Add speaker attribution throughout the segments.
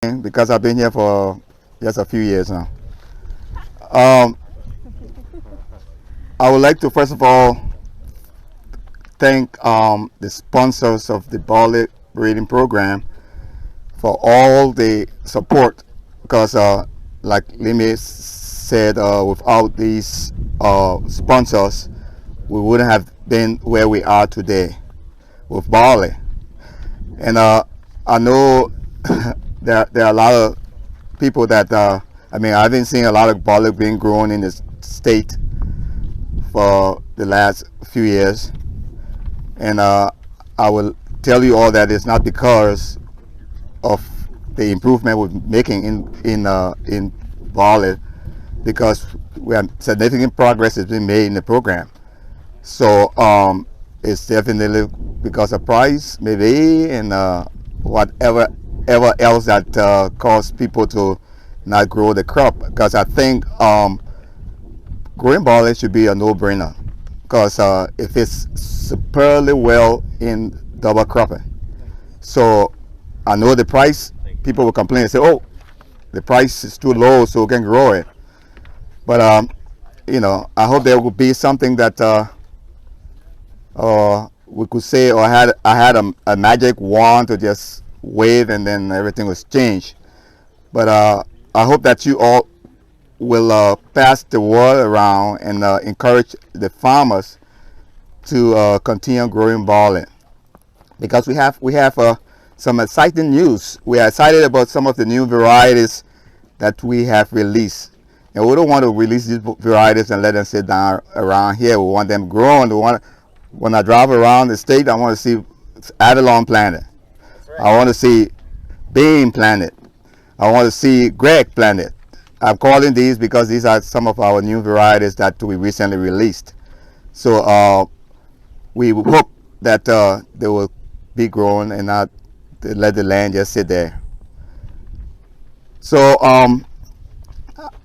Speaker 1: because I've been here for just a few years now. Um, I would like to first of all thank the sponsors of the Barley breeding program for all the support because, like Limi said, without these sponsors, we wouldn't have been where we are today with Barley. And I know there are a lot of people that I've been seeing a lot of barley being grown in this state for the last few years, and I will tell you all that it's not because of the improvement we're making in barley, because we have significant progress has been made in the program. So it's definitely because of price, maybe, and whatever ever else that cause people to not grow the crop. Because I think growing barley should be a no-brainer. Because if it's superbly well in double cropping, so I know the price. People will complain and say, "Oh, the price is too low, so we can grow it." But I hope there will be something that we could say, or I had a magic wand to just wave and then everything was changed. But I hope that you all will pass the word around and encourage the farmers to continue growing barley, because we have some exciting news. We are excited about some of the new varieties that we have released, and we don't want to release these varieties and let them sit down around here. We want them grown. When I drive around the state, I want to see Avalon planted. Right. I want to see Bean planted. I want to see Greg planted. I'm calling these because these are some of our new varieties that we recently released. So we hope that they will be grown and not let the land just sit there. So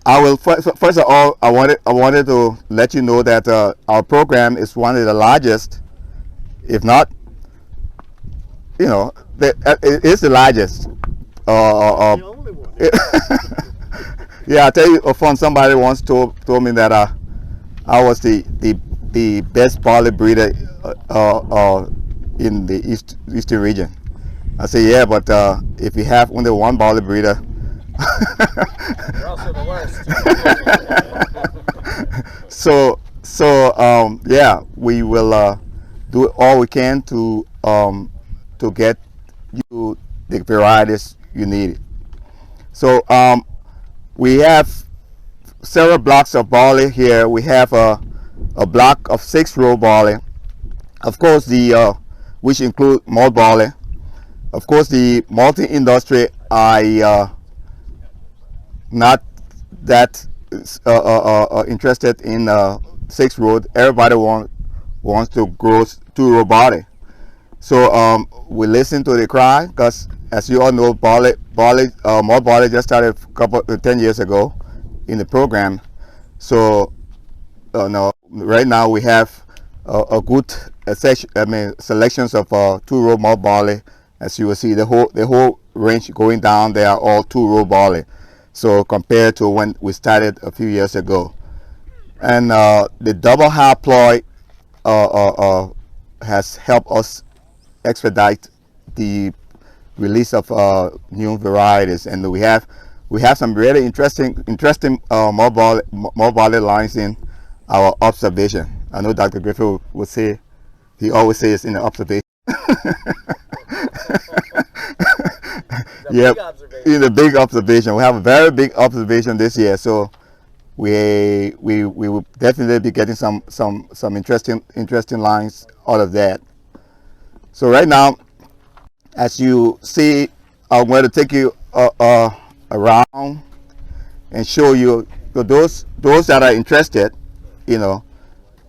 Speaker 1: I will first of all, I wanted to let you know that our program is one of the largest, if not, it is the largest. The only one. Yeah, I tell you, fun. Somebody once told me that I was the best barley breeder in the eastern region. I say, yeah, but if you have only one barley breeder, you're also the worst. So yeah, we will do all we can to get you the varieties you need. So we have several blocks of barley here. We have a block of 6-row barley, of course, which include malt barley. Of course, the malting industry, I not that interested in 6-row. Everybody wants to grow 2-row barley. So we listen to the cry, because as you all know, malt barley just started 10 years ago in the program. So no, right now we have a good selections of 2-row malt barley. As you will see, the whole range going down, they are all 2-row barley. So compared to when we started a few years ago, and the double haploid has helped us expedite the release of new varieties, and we have some really interesting malt barley lines in our observation. I know Dr. Griffith would say, he always says in the observation. Yeah, in the big observation. We have a very big observation this year, so we will definitely be getting some interesting lines out of that. So right now, as you see, I'm going to take you around and show you those that are interested, and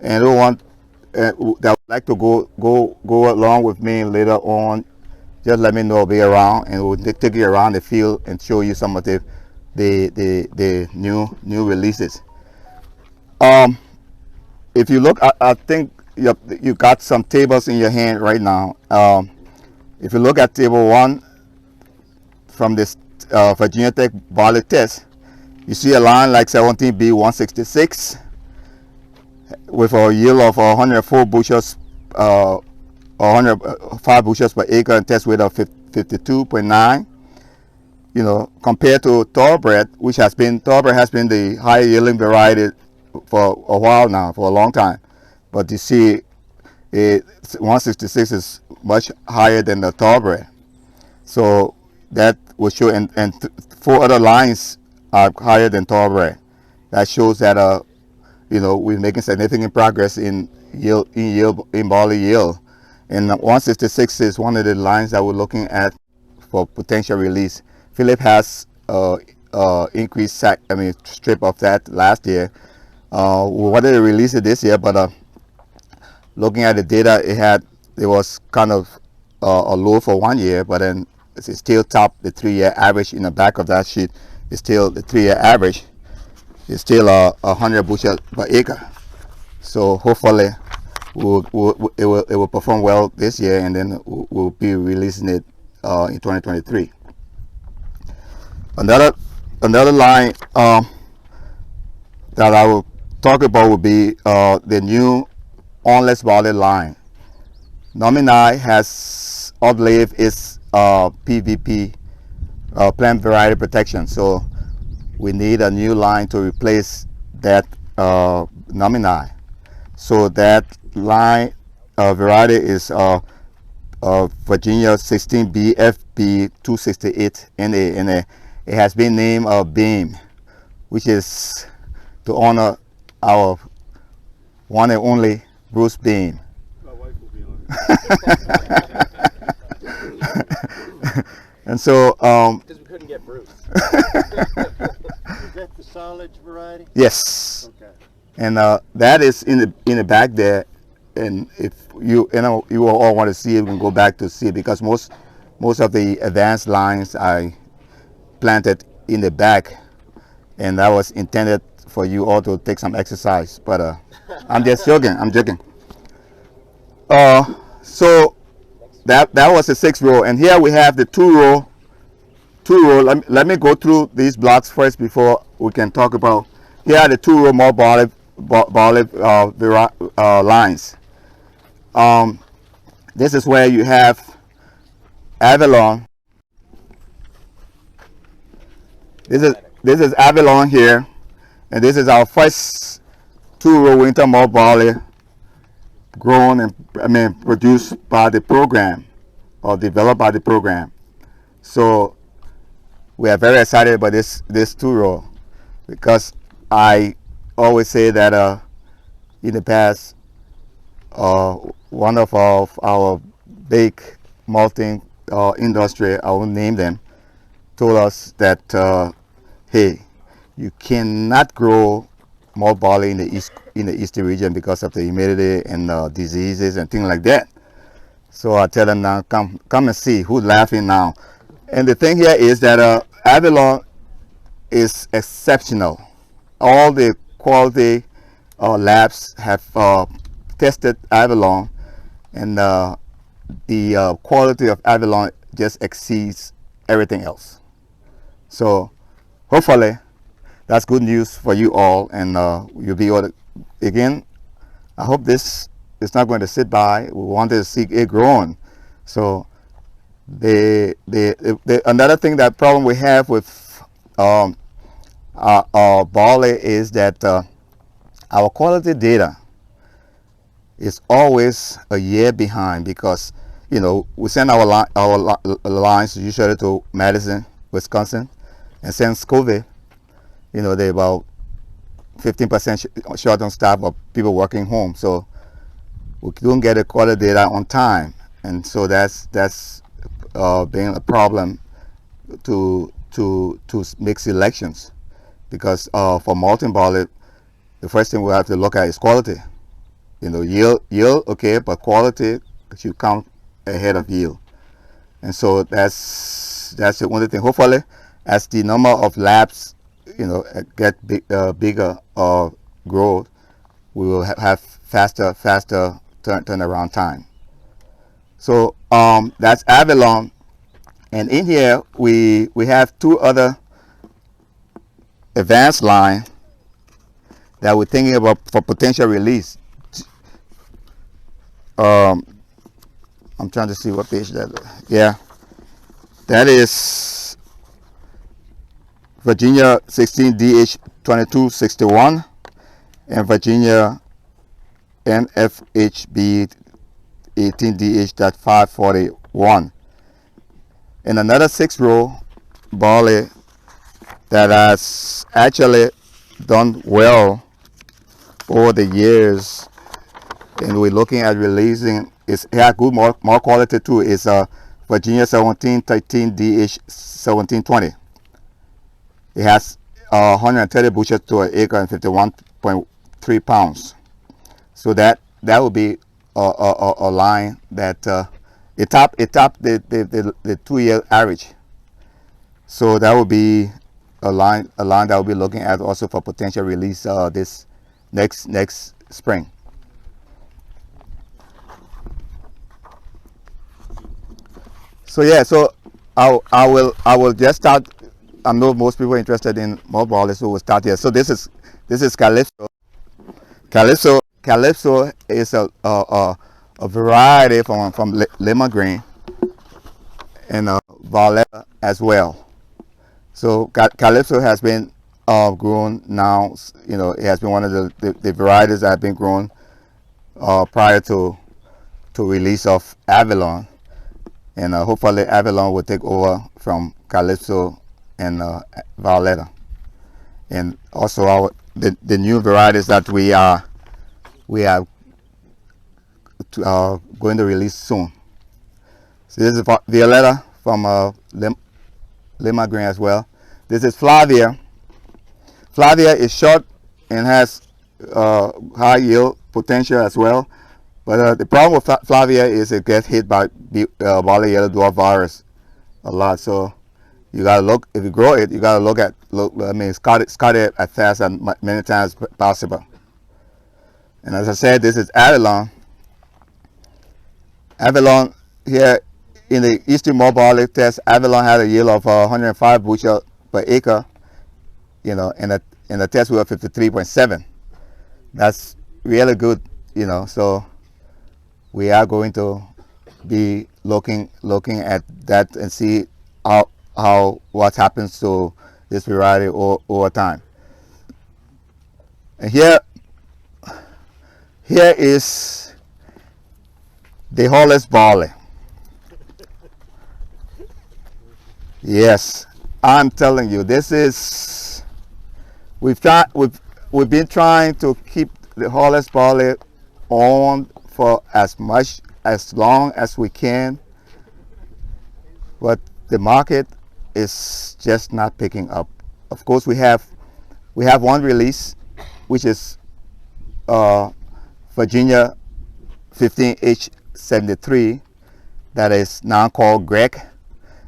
Speaker 1: who want that would like to go along with me later on. Just let me know. I'll be around, and we'll take you around the field and show you some of the new releases. If you look, I think you got some tables in your hand right now. If you look at table 1 from this Virginia Tech barley test, you see a line like 17B166 with a yield of 104 bushels, 105 bushels per acre, and test weight of 52.9. Compared to thoroughbred, which has been the high yielding variety for a while now, for a long time. But you see, 166 is much higher than the thoroughbred. So that will show, and 4 other lines are higher than thoroughbred. That shows that we're making significant progress in barley yield. And 166 is one of the lines that we're looking at for potential release. Philip has increased strip of that last year. We wanted to release it this year, but looking at the data, it was kind of a low for 1 year, but then it's still top the 3-year average. In the back of that sheet is still the 3-year average. It's still 100 bushel per acre. So hopefully it will perform well this year, and then we'll be releasing it in 2023. Another line that I will talk about will be the new onless barley line. Nomini has outlived its PVP, plant variety protection, so we need a new line to replace that Nomini. So that line variety is Virginia 16B FB268 NA, and it has been named Beam, which is to honor our one and only Bruce Beam.
Speaker 2: My wife will be on it.
Speaker 1: And so
Speaker 3: because we couldn't get Bruce.
Speaker 2: Is that the silage variety?
Speaker 1: Yes.
Speaker 2: Okay.
Speaker 1: And that is in the back there. And if you all want to see it, you can go back to see it, because most of the advanced lines I planted in the back, and that was intended for you all to take some exercise. But I'm just joking. I'm joking. So that was the 6th row, and here we have the 2 row. Let me go through these blocks first before we can talk about. Here are the 2 row more barley lines. This is where you have Avalon. This is Avalon here, and this is our first 2 row winter malt barley grown and produced by the program, or developed by the program. So we are very excited about this 2 row, because I always say that in the past, one of our big malting industry, I won't name them, told us that hey, you cannot grow malt barley in the eastern region because of the humidity and diseases and things like that. So I tell them now, come and see who's laughing now. And the thing here is that Avalon is exceptional. All the quality labs have tested Avalon, and the quality of Avalon just exceeds everything else. So hopefully that's good news for you all, and you'll be able to, again, I hope this is not going to sit by. We want to see it growing. So another thing, that problem we have with our barley is that our quality data is always a year behind, because we send our lines usually to Madison, Wisconsin, and since COVID, they're about 15% short on staff of people working home, so we don't get the quality data on time, and so that's being a problem to make selections, because for malting barley, the first thing we have to look at is quality. Yield okay, but quality should come ahead of yield. And so that's the only thing. Hopefully, as the number of labs get bigger or grow, we will have faster turnaround time. So that's Avalon. And in here we have two other advanced line that we're thinking about for potential release. Um, I'm trying to see what page that. Yeah, that is Virginia 16DH 2261 and Virginia NFHB 18DH.541. And another 6-row barley that has actually done well over the years, and we're looking at releasing. It has good more quality too. It's Virginia 1713DH 1720. It has 130 bushels to an acre and 51.3 pounds. So that would be a line that it topped the 2-year average. So that would be a line that we'll be looking at also for potential release this next spring. So yeah, so I will just start. I know most people are interested in more barley, so we'll start here. So this is Calypso. Calypso is a variety from Lima Green and Valletta as well. So Calypso has been grown now. You know, it has been one of the varieties that have been grown prior to release of Avalon, and hopefully Avalon will take over from Calypso and Valletta, and also the new varieties that we are going to release soon. So this is Violetta from Lima Green as well. This is Flavia. Flavia is short and has high yield potential as well. But the problem with Flavia is it gets hit by barley yellow dwarf virus a lot. So you gotta look, if you grow it, you gotta look. I mean, scout it as fast as many times possible. And as I said, this is Avalon. Avalon here in the Eastern Malt Barley test, Avalon had a yield of 105 bushel per acre. You know, in the test we were 53.7. That's really good. You know, so we are going to be looking at that and see how what happens to this variety over time. And here is the Hollis barley. Yes, I'm telling you, this is we've been trying to keep the Hollis barley on for as long as we can, but the market is just not picking up. Of course, we have one release, which is Virginia 15H73, that is now called Greg,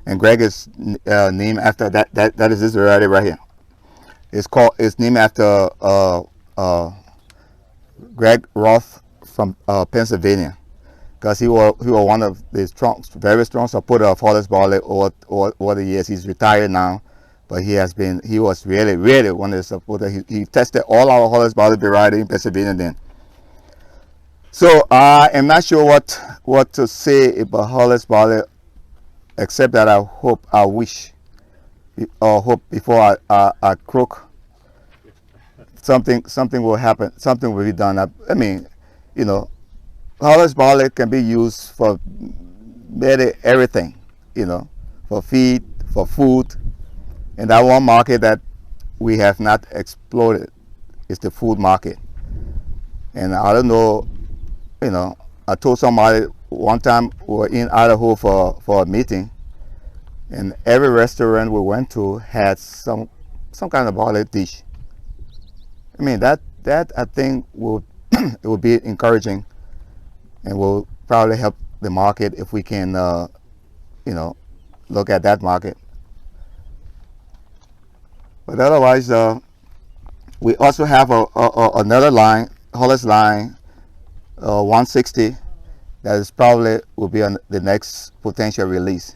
Speaker 1: and Greg is named after that is this variety right here. It's named after Greg Roth from Pennsylvania, because he was one of the very strong supporter of Hollis barley over the years. He's retired now, but he was really one of the supporters. He tested all our Hollis barley variety in Pennsylvania then. So I am not sure what to say about Hollis barley, except that I wish before I croak, something will happen, something will be done. I mean, you know, Hollis barley can be used for really everything, you know, for feed, for food, and that one market that we have not explored is the food market. And I don't know, you know, I told somebody one time we were in Idaho for a meeting, and every restaurant we went to had some kind of barley dish. I mean, that I think it will be encouraging, and will probably help the market if we can, you know, look at that market. But otherwise, we also have another line, Hollis line 160, that is probably will be on the next potential release.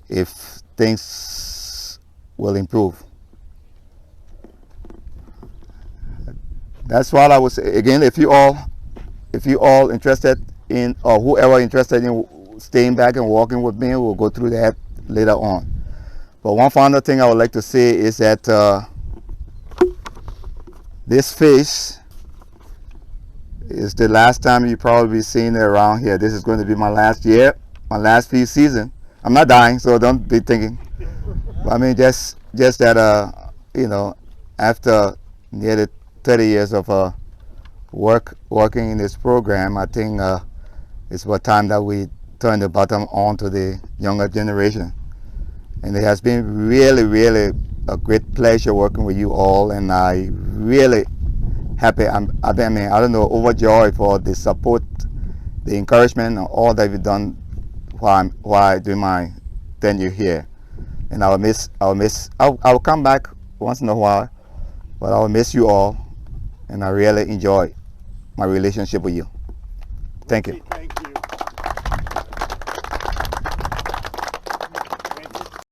Speaker 1: if things will improve. That's what I would say. Again, if you all interested in, or whoever interested in staying back and working with me, we'll go through that later on. But one final thing I would like to say is that this fish is the last time you probably seen it around here. This is going to be my last year, my last few season. I'm not dying, so don't be thinking. But I mean, just that you know, after nearly 30 years of working in this program, I think it's about time that we turn the bottom on to the younger generation. And it has been really, really a great pleasure working with you all, and I really happy. I mean, I don't know, overjoyed for the support, the encouragement, and all that you've done while doing my tenure here. And I'll come back once in a while, but I'll miss you all, and I really enjoy my relationship with you. Thank you.